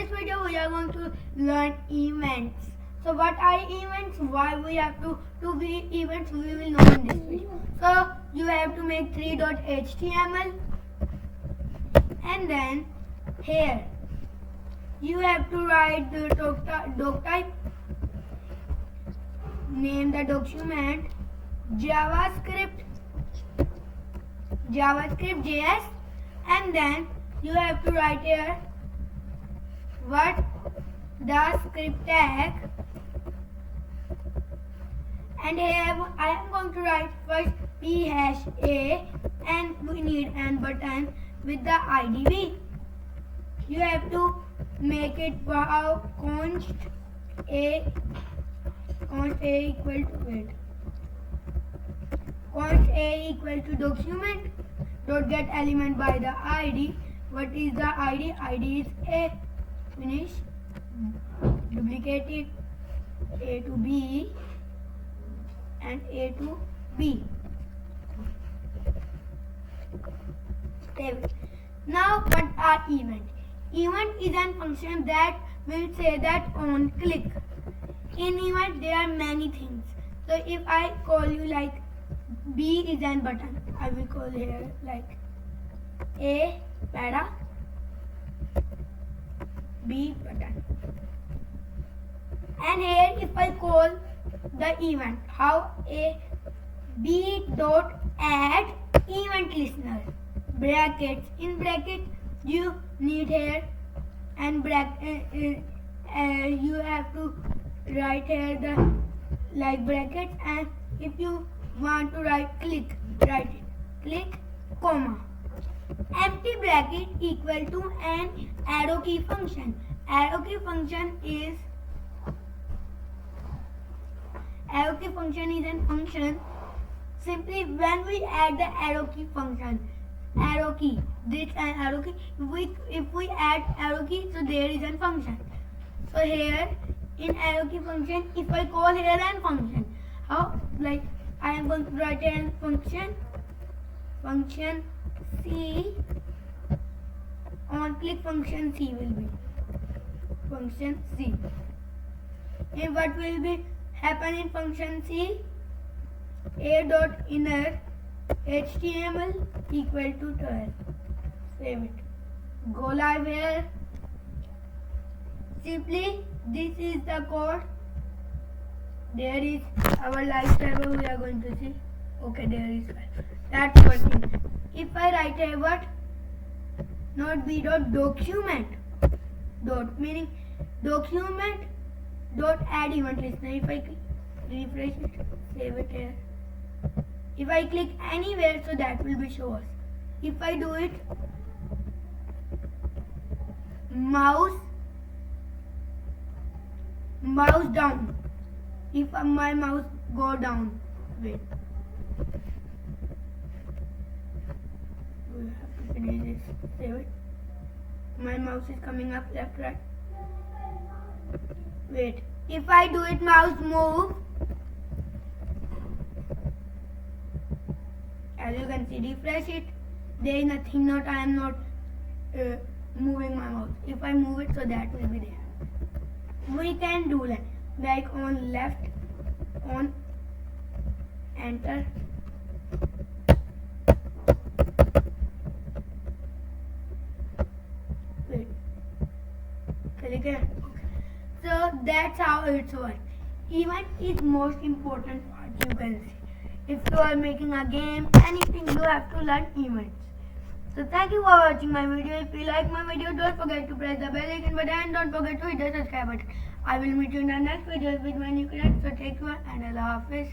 this video we are going to learn events. So what are events? Why we have to be events we will know in this video. So you have to make 3.html and then here you have to write the doc type, name the document JavaScript JS, and then you have to write here what the script tag, and here I am going to write first p#a, and we need an button with the IDV. You have to make it how const a equal to wait. Const a equal to document dot get element by the ID. What is the ID? ID is a. Finish. Duplicate it. A to B and A to B. Save it. Now what are event? Event is a function that will say that on click. In event there are many things. So if I call you like B is an button, I will call here like A para B button. And here if I call the event, how a B dot add event listener brackets, in bracket you need here and bracket you have to write here the like bracket, and if you want to write click, write it click comma empty bracket equal to an arrow key function. Arrow key function is a function simply when we add the arrow key function. Arrow key, this and arrow key. If we add arrow key, so there is a function. So here in arrow key function, if I call here an function, how like I am going to write a function C, on click function C will be function C. And what will be happen in function C? A dot inner HTML equal to 12. Save it. Go live here. Simply this is the code. There is our live server we are going to see. Okay, there is live. That's working. If I write a what? Not B dot document dot, meaning document dot add event listener. If I refresh it, save it here. If I click anywhere, so that will be show us. If I do it mouse down, if my mouse go down, wait, we have to finish this, save it. My mouse is coming up left, right. Wait, if I do it mouse move, as you can see, refresh it, there is nothing, not I am not moving my mouse. If I move it, so that will be there. We can do that like on left, on enter, wait, click here. So that's how it works. Event is most important part, you can see. If you are making a game, anything, you have to learn events. So thank you for watching my video. If you like my video, don't forget to press the bell icon button and don't forget to hit the subscribe button. I will meet you in the next video with my new content. So take care and Allah Hafiz.